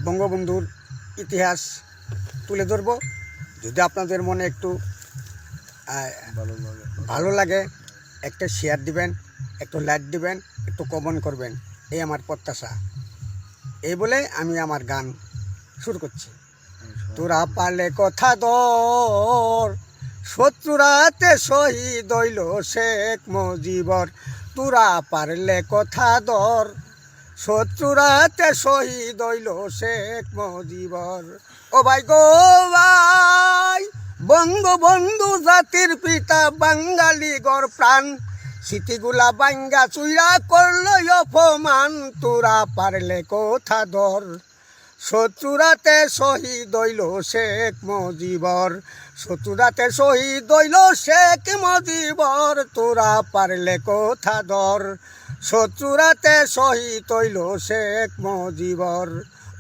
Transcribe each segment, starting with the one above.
বঙ্গবন্ধুর ইতিহাস তুলে ধরব। যদি আপনাদের মনে একটু ভালো লাগে একটা শেয়ার দিবেন, একটু লাইক দিবেন, একটু কমেন্ট করবেন, এই আমার প্রত্যাশা। এই বলে আমি আমার গান শুরু করছি। তোরা পালে কথা দর, শত্রুরাতে শহীদ হইল শেখ মুজিবর। তোরা পারলে কথা দর, শত্রুরাতে শহীদ হইল শেখ মুজিবর। ও ভাই গো ভাই, বঙ্গবন্ধু জাতির পিতা, বাঙালি গড় প্রাণ, স্মৃতিগুলা বাঙ্গা চুইরা করল অপমান। তোরা পারলে কথা দর, শত্রুরাতে শহীদ হইল শেখ মুজিবর। শত্রুরাতে শহীদ হইল শেখ মুজিবর। তোরা পারলে কথা দর, শত্রুরাতে শহীদ হইল শেখ মুজিবর।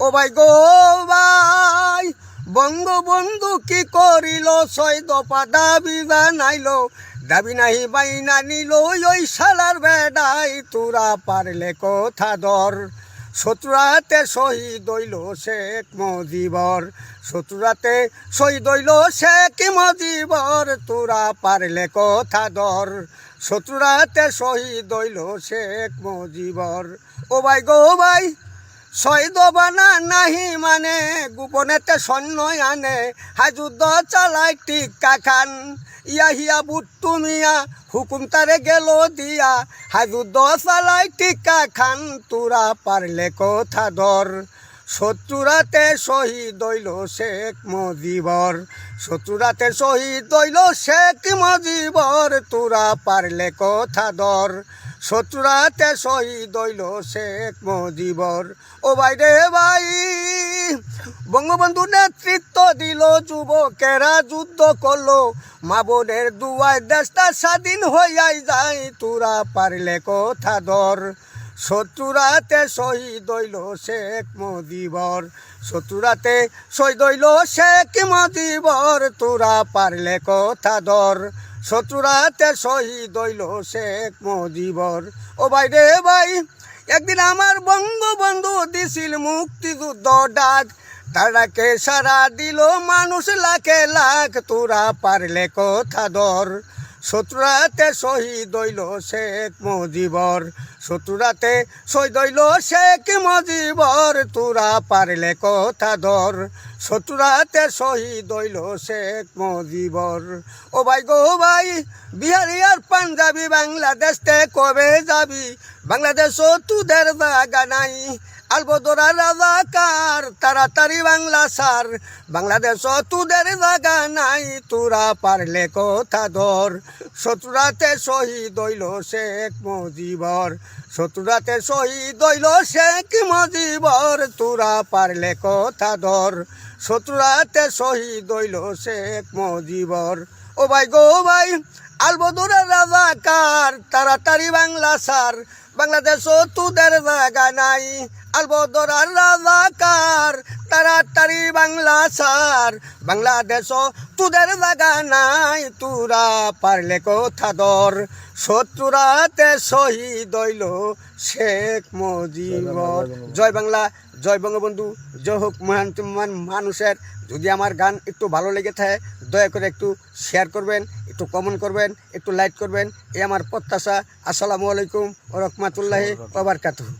ও ভাই গো ভাই, বঙ্গবন্ধু কি করিল, ৬ দফা দাবি জানাইল, দাবি নাহি বাইনা নিল ওই শালার বেড়াই। তোরা পারলে কথা দর, শত্রুরাতে শহীদ হইল শেখ মুজিবর। শত্রুরাতে শহীদ হইল শেখ মুজিবর। তোরা পারলে কথা দর, শত্রুরাতে শহীদ হইল শেখ মুজিবর। ও ভাই গো ভাই, ৬ দফা নাহি মানে, গোপনেতে সৈন্য আনে, যুদ্ধ চালায় টিক্কা খান। ইয়া বুট্টু মিয়া হুকুম তারে গেল দিয়া, যুদ্ধ চালায় টিক্কা খান। তোরা পারলে কথা দর, শত্রুরাতে শহীদ হইল শেখ মুজিবর। শত্রুরাতে শহীদ হইল শেখ মুজিবর। তোরা পারলে কথা দর, শত্রুরাতে শহীদ হইল শেখ মুজিবর। ও ভাই রে ভাই, বঙ্গবন্ধু নেতৃত্ব দিল, যুবকেরা যুদ্ধ করলো, মা বোনের দুয়ায় দেশটা স্বাধীন হইয়াই যায়। তোরা পারলে কথা দর, শত্রুরাতে শহীদ হইল শেখ মুজিবর। শত্রুরাতে শহীদ হইল শেখ মুজিবর। তোরা পারলে কথা দর, শত্রুরাতে শহীদ হইল শেখ মুজিবর। ও ভাই রে ভাই, একদিন আমার বঙ্গবন্ধু দিছিল মুক্তিযুদ্ধ ডাক, তারাকে সারা দিল মানুষ লাখে লাখ। তোরা পারলে কথা দর, শত্রুরাতে শহীদ হইল শেখ মুজিবর। শত্রুরাতে শহীদ হইল শেখ মুজিবর। তোরা পারলে কথা দর, শত্রুরাতে শহীদ হইল শেখ মুজিবর। ও ভাই গো ভাই, বিহারি আর পাঞ্জাবি বাংলাদেশতে কবে যাবি, বাংলাদেশও তোদের জায়গা নাই। আলবদরা রাজাকার, তাড়াতাড়ি বাংলা সার, বাংলাদেশও তোদের জায়গা নাই। তোরা পারলে কথা দর, শত্রুরাতে শহীদ হইল শেখ মুজিবর। শত্রুরাতে শহীদ হইল শেখ মুজিবর। তোরা পারলে কথা দর, শত্রুরাতে শহীদ হইল শেখ মুজিবর। ও ভাই গো ভাই, আলবদরা রাজাকার, তাড়াতাড়ি বাংলা সার, বাংলাদেশও তোদের জায়গা নাই। আলবদরা রাজাকার, তাড়াতাড়ি বাংলা সার, বাংলাদেশও তোদের জায়গা নাই। তোরা পারলে কথা দর, শত্রুরাতে শহীদ হইল শেখ মুজিবর। জয় বাংলা, জয় বঙ্গবন্ধু, জয় হোক মহান মানুষের। যদি আমার গান একটু ভালো লেগে থাকে, দয়া করে একটু শেয়ার করবেন, একটু কমেন্ট করবেন, একটু লাইক করবেন, এই আমার প্রত্যাশা। আসসালামু আলাইকুম ওয়া রাহমাতুল্লাহি ওয়া বারাকাতুহু।